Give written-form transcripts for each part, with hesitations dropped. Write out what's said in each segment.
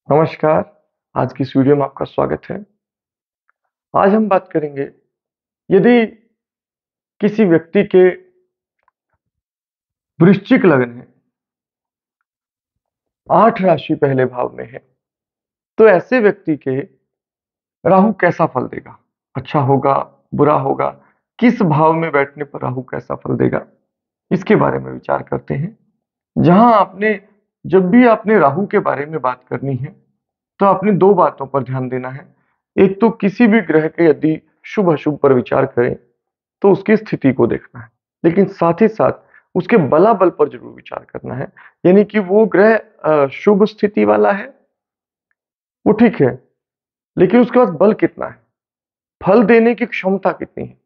नमस्कार, आज की इस वीडियो में आपका स्वागत है। आज हम बात करेंगे, यदि किसी व्यक्ति के वृश्चिक लग्न है, 8 राशि पहले भाव में है, तो ऐसे व्यक्ति के राहु कैसा फल देगा? अच्छा होगा, बुरा होगा? किस भाव में बैठने पर राहु कैसा फल देगा? इसके बारे में विचार करते हैं। जब भी आपने राहु के बारे में बात करनी है, तो आपने 2 बातों पर ध्यान देना है। एक तो किसी भी ग्रह के यदि शुभ-अशुभ पर विचार करें, तो उसकी स्थिति को देखना है, लेकिन साथ ही साथ उसके बलाबल पर जरूर विचार करना है। यानी कि वो ग्रह शुभ स्थिति वाला है, वो ठीक है, लेकिन उसके पास बल कितना है, फल देने की क्षमता कितनी है।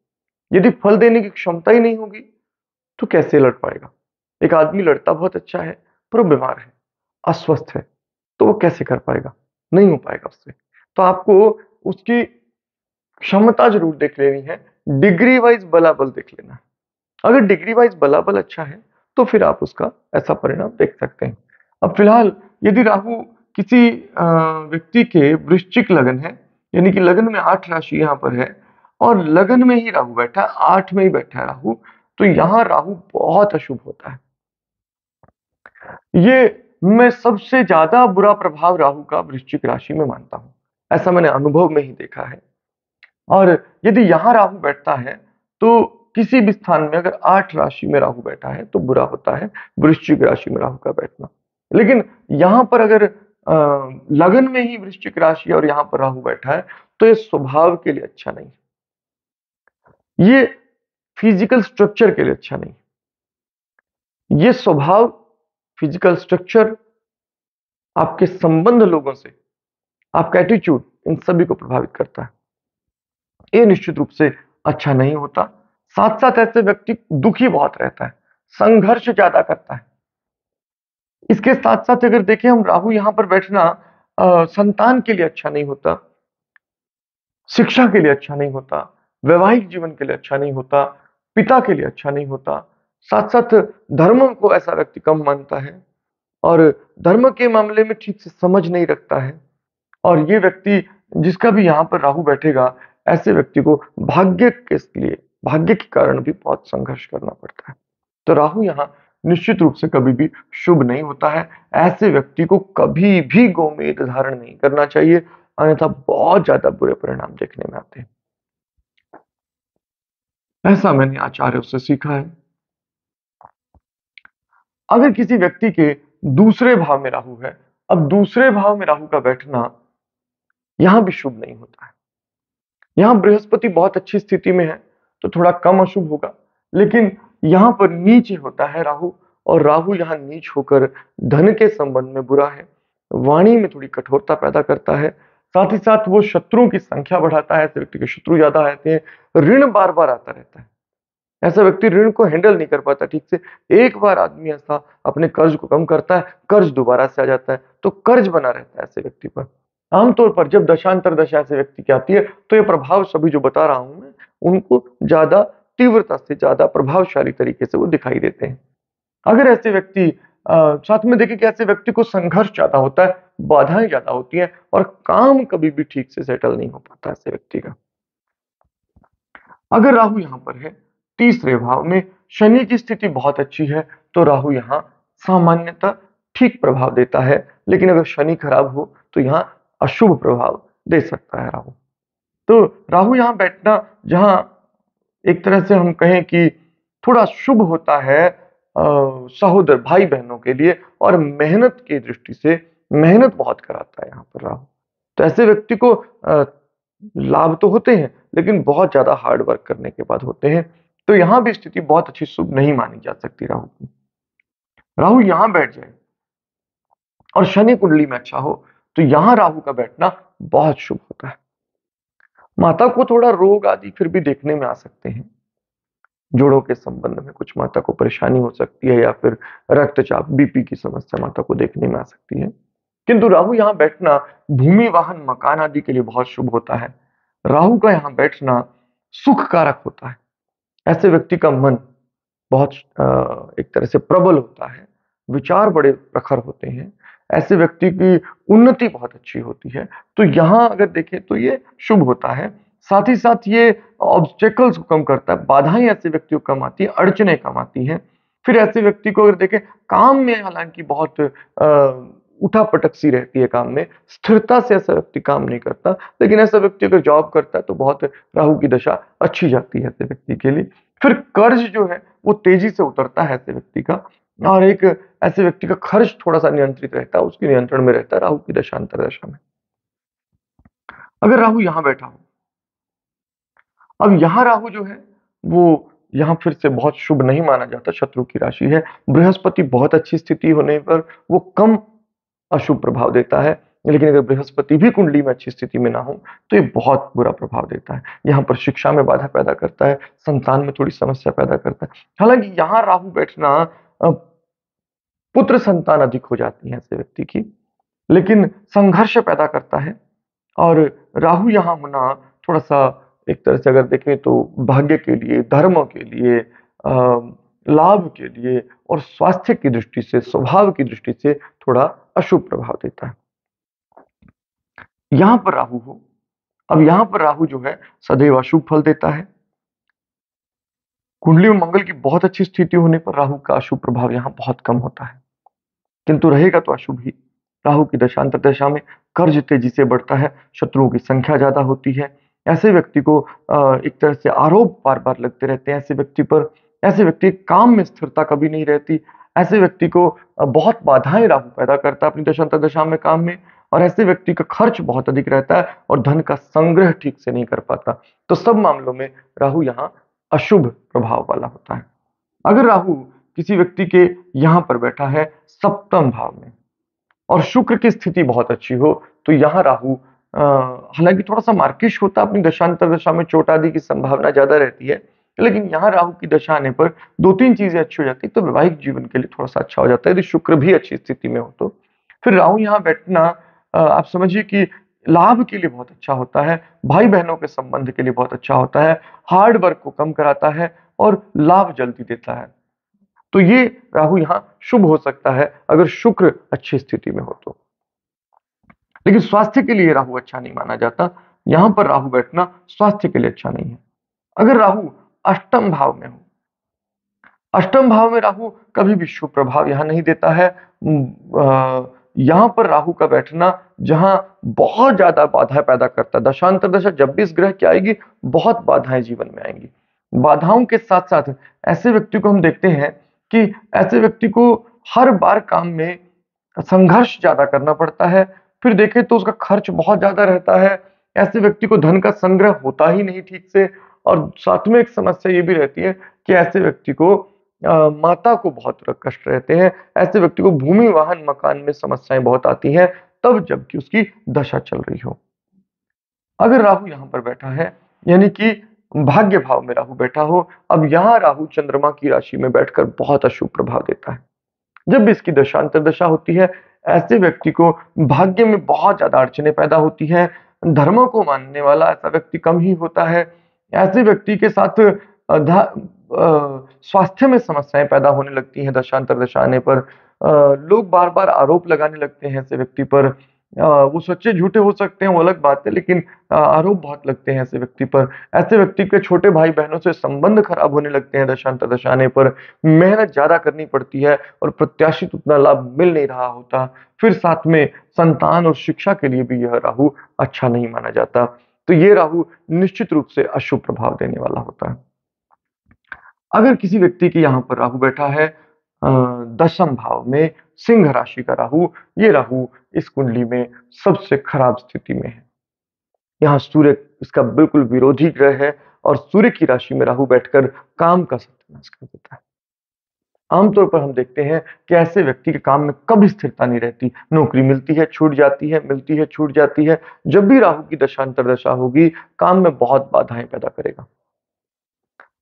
यदि फल देने की क्षमता ही नहीं होगी, तो कैसे लड़ पाएगा? एक आदमी लड़ता बहुत अच्छा है, पर वो बीमार है, अस्वस्थ है, तो वो कैसे कर पाएगा? नहीं हो पाएगा उससे। तो आपको उसकी क्षमता जरूर देख लेनी है, डिग्री वाइज बलाबल देख लेना है। अगर डिग्री वाइज बलाबल अच्छा है, तो फिर आप उसका ऐसा परिणाम देख सकते हैं। अब फिलहाल यदि राहु किसी व्यक्ति के वृश्चिक लगन है, यानी कि लगन में 8 राशि यहाँ पर है और लगन में ही राहु बैठा है, 8 में ही बैठा है राहु, तो यहाँ राहु बहुत अशुभ होता है। ये मैं सबसे ज्यादा बुरा प्रभाव राहु का वृश्चिक राशि में मानता हूं। ऐसा मैंने अनुभव में ही देखा है। और यदि यहाँ राहु बैठता है, तो किसी भी स्थान में अगर 8 राशि में राहु बैठा है, तो बुरा होता है वृश्चिक राशि में राहु का बैठना। लेकिन यहाँ पर अगर लगन में ही वृश्चिक राशि और यहाँ पर राहु बैठा है, तो ये स्वभाव के लिए अच्छा नहीं है। ये फिजिकल स्ट्रक्चर के लिए अच्छा नहीं है। ये स्वभाव, फिजिकल स्ट्रक्चर, आपके संबंध लोगों से, आपका एटीट्यूड, इन सभी को प्रभावित करता है। ये निश्चित रूप से अच्छा नहीं होता। साथ-साथ ऐसे व्यक्ति दुखी बहुत रहता है, संघर्ष ज़्यादा करता है। इसके साथ-साथ अगर देखें हम, राहु यहाँ पर बैठना संतान के लिए अच्छा नहीं होता, शिक्षा के लिए अच्छा नहीं होता, वैवाहिक जीवन के लिए अच्छा नहीं होता, पिता के लिए अच्छा नहीं होता। साथ-साथ धर्म को ऐसा व्यक्ति कम मानता है और धर्म के मामले में ठीक से समझ नहीं रखता है। और ये व्यक्ति, जिसका भी यहाँ पर राहु बैठेगा, ऐसे व्यक्ति को भाग्य के कारण भी बहुत संघर्ष करना पड़ता है। तो राहु यहाँ निश्चित रूप से कभी भी शुभ नहीं होता है। ऐसे व्यक्ति को कभी भी गोमेद धारण नहीं करना चाहिए, अन्यथा बहुत ज्यादा बुरे परिणाम देखने में आते हैं। ऐसा मैंने आचार्यों से सीखा है। अगर किसी व्यक्ति के दूसरे भाव में राहु है, अब दूसरे भाव में राहु का बैठना यहां भी शुभ नहीं होता है। यहाँ बृहस्पति बहुत अच्छी स्थिति में है, तो थोड़ा कम अशुभ होगा, लेकिन यहाँ पर नीच होता है राहु, और राहु यहाँ नीच होकर धन के संबंध में बुरा है, वाणी में थोड़ी कठोरता पैदा करता है, साथ ही साथ वो शत्रुओं की संख्या बढ़ाता है। ऐसे व्यक्ति के शत्रु ज्यादा रहते हैं, ऋण बार बार आता रहता है। ऐसा व्यक्ति ऋण को हैंडल नहीं कर पाता ठीक से। एक बार आदमी ऐसा अपने कर्ज को कम करता है, कर्ज दोबारा से आ जाता है, तो कर्ज बना रहता है ऐसे व्यक्ति पर। आमतौर पर जब दशांतर दशा ऐसे व्यक्ति की आती है, तो ये प्रभाव सभी जो बता रहा हूं मैं, उनको ज्यादा तीव्रता से, ज्यादा प्रभावशाली तरीके से वो दिखाई देते हैं। अगर ऐसे व्यक्ति साथ में देखें कि ऐसे व्यक्ति को संघर्ष ज्यादा होता है, बाधाएं ज्यादा होती हैं और काम कभी भी ठीक से सेटल नहीं हो पाता ऐसे व्यक्ति का। अगर राहु यहाँ पर है तीसरे भाव में, शनि की स्थिति बहुत अच्छी है, तो राहु यहाँ सामान्यतः ठीक प्रभाव देता है। लेकिन अगर शनि खराब हो, तो यहाँ अशुभ प्रभाव दे सकता है राहु। तो राहु यहाँ बैठना, जहां एक तरह से हम कहें कि थोड़ा शुभ होता है सहोदर भाई बहनों के लिए, और मेहनत की दृष्टि से मेहनत बहुत कराता है यहाँ पर राहु। तो ऐसे व्यक्ति को लाभ तो होते हैं, लेकिन बहुत ज्यादा हार्ड वर्क करने के बाद होते हैं। तो यहाँ भी स्थिति बहुत अच्छी शुभ नहीं मानी जा सकती राहु की। राहु यहाँ बैठ जाए और शनि कुंडली में अच्छा हो, तो यहाँ राहु का बैठना बहुत शुभ होता है। माता को थोड़ा रोग आदि फिर भी देखने में आ सकते हैं, जोड़ों के संबंध में कुछ माता को परेशानी हो सकती है, या फिर रक्तचाप, बीपी की समस्या माता को देखने में आ सकती है। किंतु राहु यहाँ बैठना भूमि, वाहन, मकान आदि के लिए बहुत शुभ होता है। राहु का यहाँ बैठना सुख कारक होता है। ऐसे व्यक्ति का मन बहुत एक तरह से प्रबल होता है, विचार बड़े प्रखर होते हैं, ऐसे व्यक्ति की उन्नति बहुत अच्छी होती है। तो यहाँ अगर देखें तो ये शुभ होता है। साथ ही साथ ये ऑब्स्टेकल्स को कम करता है, बाधाएँ ऐसे व्यक्ति को कम आती हैं, अड़चनें कम आती हैं। फिर ऐसे व्यक्ति को अगर देखें काम में हालाँकि बहुत उठा-पटक सी रहती है काम में, स्थिरता से ऐसा व्यक्ति काम नहीं करता, लेकिन ऐसा व्यक्ति अगर जॉब करता है तो बहुत राहु की दशा अच्छी जाती है ऐसे व्यक्ति के लिए। फिर कर्ज जो है वो तेज़ी से उतरता है ऐसे व्यक्ति का और एक ऐसे व्यक्ति का खर्च थोड़ा-सा नियंत्रित रहता है, उसके नियंत्रण में रहता है राहु की दशा अंतर्दशा में। अगर राहु यहाँ बैठा हो, अब यहाँ राहु जो है वो यहाँ फिर से बहुत शुभ नहीं माना जाता, शत्रु की राशि है। बृहस्पति बहुत अच्छी स्थिति होने पर वो कम अशुभ प्रभाव देता है, लेकिन अगर बृहस्पति भी कुंडली में अच्छी स्थिति में ना हो, तो ये बहुत बुरा प्रभाव देता है। यहाँ पर शिक्षा में बाधा पैदा करता है, संतान में थोड़ी समस्या पैदा करता है। हालाँकि यहाँ राहु बैठना अ, पुत्र संतान अधिक हो जाती है ऐसे व्यक्ति की, लेकिन संघर्ष पैदा करता है और राहु यहाँ होना थोड़ा-सा एक तरह से अगर देखें तो भाग्य के लिए, धर्म के लिए लाभ के लिए और स्वास्थ्य की दृष्टि से, स्वभाव की दृष्टि से थोड़ा अशुभ प्रभाव देता है। यहाँ पर राहु हो, अब यहाँ पर राहु जो है सदैव अशुभ फल देता है। कुंडली में मंगल की बहुत अच्छी स्थिति होने पर राहु का अशुभ प्रभाव यहाँ बहुत कम होता है, किंतु रहेगा तो अशुभ ही। राहु की दशांतर दशा में कर्ज तेजी से बढ़ता है, शत्रुओं की संख्या ज़्यादा होती है। ऐसे व्यक्ति को एक तरह से आरोप बार-बार लगते रहते हैं ऐसे व्यक्ति पर। ऐसे व्यक्ति काम में स्थिरता कभी नहीं रहती। ऐसे व्यक्ति को बहुत बाधाएँ राहु पैदा करता है अपनी दशांतर दशा में काम में और ऐसे व्यक्ति का खर्च बहुत अधिक रहता है और धन का संग्रह ठीक से नहीं कर पाता। तो सब मामलों में राहु यहाँ अशुभ प्रभाव वाला होता है। अगर राहु किसी व्यक्ति के यहाँ पर बैठा है सप्तम भाव में और शुक्र की स्थिति बहुत अच्छी हो, तो यहाँ राहु हालाँकि थोड़ा-सा मार्किश होता है, अपनी दशांतर दशा में चोट आदि की संभावना ज़्यादा रहती है। लेकिन यहाँ राहु की दशा आने पर 2-3 चीज़ें अच्छी हो जाती हैं, तो वैवाहिक जीवन के लिए थोड़ा-सा अच्छा हो जाता है, यदि शुक्र भी अच्छी स्थिति में हो तो। फिर राहु यहाँ बैठना आप समझिए कि लाभ के लिए बहुत अच्छा होता है, भाई-बहनों के संबंध के लिए बहुत अच्छा होता है, हार्ड वर्क को कम कराता है और लाभ जल्दी देता है। तो ये राहु यहाँ शुभ हो सकता है अगर शुक्र अच्छी स्थिति में हो तो। लेकिन स्वास्थ्य के लिए राहु अच्छा नहीं माना जाता। यहाँ पर राहु बैठना स्वास्थ्य के लिए अच्छा नहीं है। अगर राहु अष्टम भाव में हो, अष्टम भाव में राहु कभी भी शुभ प्रभाव यहाँ नहीं देता है। यहाँ पर राहु का बैठना जहाँ बहुत ज़्यादा बाधाएँ पैदा करता है, दशांतर दशा जब भी इस ग्रह की आएगी, बहुत बाधाएँ जीवन में आएँगी। बाधाओं के साथ-साथ ऐसे व्यक्ति को हम देखते हैं कि ऐसे व्यक्ति को हर बार काम में संघर्ष ज़्यादा करना पड़ता है। फिर देखें तो उसका खर्च बहुत ज़्यादा रहता है। ऐसे व्यक्ति को धन का संग्रह होता ही नहीं ठीक से और साथ में एक समस्या ये भी रहती है कि ऐसे व्यक्ति को माता को बहुत कष्ट रहते हैं। ऐसे व्यक्ति को भूमि, वाहन, मकान में समस्याएँ बहुत आती हैं, तब जबकि उसकी दशा चल रही हो। अगर राहु यहाँ पर बैठा है, यानी कि भाग्य भाव में राहु बैठा हो, अब यहाँ राहु चंद्रमा की राशि में बैठकर बहुत अशुभ प्रभाव देता है। जब भी इसकी दशांतर दशा होती है, ऐसे व्यक्ति को भाग्य में बहुत ज़्यादा अड़चनें पैदा होती हैं, धर्म को मानने वाला ऐसा व्यक्ति कम ही होता है। ऐसे व्यक्ति के साथ स्वास्थ्य में समस्याएँ पैदा होने लगती हैं दशांतर दशा आने पर। लोग बार-बार आरोप लगाने लगते हैं ऐसे व्यक्ति पर। वो सच्चे झूठे हो सकते हैं वो अलग बात है, लेकिन आरोप बहुत लगते हैं ऐसे व्यक्ति पर। ऐसे व्यक्ति के छोटे भाई-बहनों से संबंध खराब होने लगते हैं दशांतर दशा आने पर। मेहनत ज़्यादा करनी पड़ती है और प्रत्याशित उतना लाभ मिल नहीं रहा होता। फिर साथ में संतान और शिक्षा के लिए भी यह राहु अच्छा नहीं माना जाता। तो ये राहु निश्चित रूप से अशुभ प्रभाव देने वाला होता है। अगर किसी व्यक्ति के यहाँ पर राहु बैठा है दशम भाव में, सिंह राशि का राहु, ये राहु इस कुंडली में सबसे खराब स्थिति में है। यहाँ सूर्य इसका बिल्कुल विरोधी ग्रह है और सूर्य की राशि में राहु बैठकर काम का सत्यानाश कर देता है। आमतौर पर हम देखते हैं कि ऐसे व्यक्ति के काम में कभी स्थिरता नहीं रहती। नौकरी मिलती है, छूट जाती है, मिलती है, छूट जाती है। जब भी राहु की दशांतर दशा होगी, काम में बहुत बाधाएँ पैदा करेगा।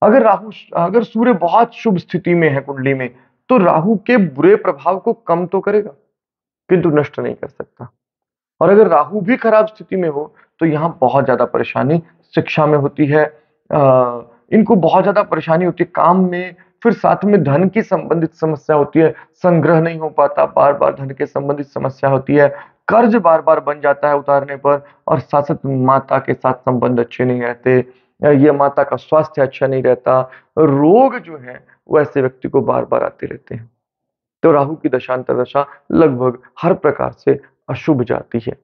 अगर सूर्य बहुत शुभ स्थिति में है कुंडली में, तो राहु के बुरे प्रभाव को कम तो करेगा, किंतु नष्ट नहीं कर सकता। और अगर राहु भी खराब स्थिति में हो, तो यहाँ बहुत ज़्यादा परेशानी शिक्षा में होती है। इनको बहुत ज़्यादा परेशानी होती है काम में, फिर साथ में धन की संबंधित समस्या होती है, संग्रह नहीं हो पाता, बार-बार धन के संबंधित समस्या होती है, कर्ज बार-बार बन जाता है उतारने पर और साथ-साथ माता के साथ संबंध अच्छे नहीं रहते, या माता का स्वास्थ्य अच्छा नहीं रहता, रोग जो हैं वो ऐसे व्यक्ति को बार-बार आते रहते हैं। तो राहु की दशांतरदशा लगभग हर प्रकार से अशुभ जाती है।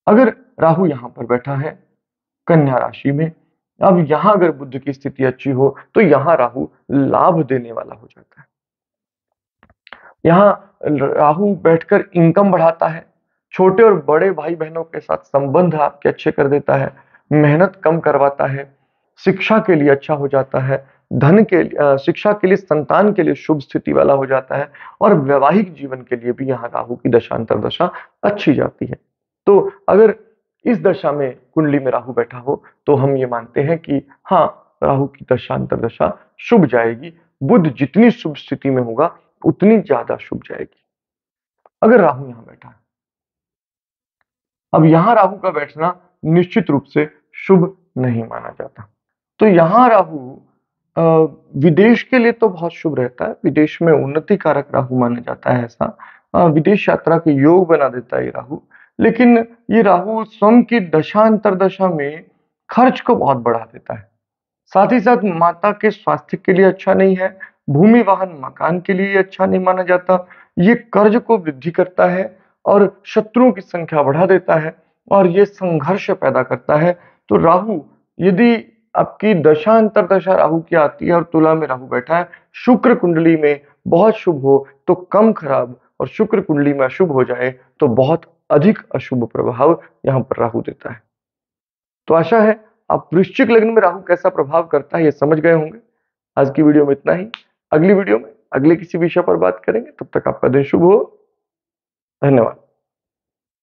अगर राहु यहाँ पर बैठा है कन्या राशि में, अब यहाँ अगर बुध की स्थिति अच्छी हो, तो यहाँ राहु लाभ देने वाला हो जाता है। यहाँ राहु बैठकर इनकम बढ़ाता है, छोटे और बड़े भाई-बहनों के साथ संबंध आपके अच्छे कर देता है, मेहनत कम करवाता है, शिक्षा के लिए अच्छा हो जाता है, शिक्षा के लिए, संतान के लिए शुभ स्थिति वाला हो जाता है और वैवाहिक जीवन के लिए भी यहाँ राहु की दशांतरदशा अच्छी जाती है। तो अगर इस दशा में कुंडली में राहु बैठा हो, तो हम ये मानते हैं कि हाँ, राहु की दशांतरदशा शुभ जाएगी। बुध जितनी शुभ स्थिति में होगा, उतनी ज़्यादा शुभ जाएगी। अगर राहु यहाँ बैठा है, अब यहाँ राहु का बैठना निश्चित रूप से शुभ नहीं माना जाता। तो यहाँ राहु अ, विदेश के लिए तो बहुत शुभ रहता है, विदेश में उन्नति कारक राहु माना जाता है ऐसा। विदेश यात्रा के योग बना देता है ये राहु। लेकिन ये राहु स्वयं की दशा-अंतर्दशा में खर्च को बहुत बढ़ा देता है। साथ ही साथ माता के स्वास्थ्य के लिए अच्छा नहीं है, भूमि, वाहन, मकान के लिए अच्छा नहीं माना जाता। ये कर्ज को वृद्धि करता है और शत्रुओं की संख्या बढ़ा देता है और ये संघर्ष पैदा करता है। तो राहु, यदि आपकी दशा-अंतर्दशा राहु की आती है और तुला में राहु बैठा है, शुक्र कुंडली में बहुत शुभ हो तो कम खराब और शुक्र कुंडली में अशुभ हो जाए तो बहुत अधिक अशुभ प्रभाव यहाँ पर राहु देता है। तो आशा है आप वृश्चिक लग्न में राहु कैसा प्रभाव करता है ये समझ गए होंगे। आज की वीडियो में इतना ही। अगली वीडियो में अगले किसी विषय पर बात करेंगे। तब तक आपका दिन शुभ हो। धन्यवाद।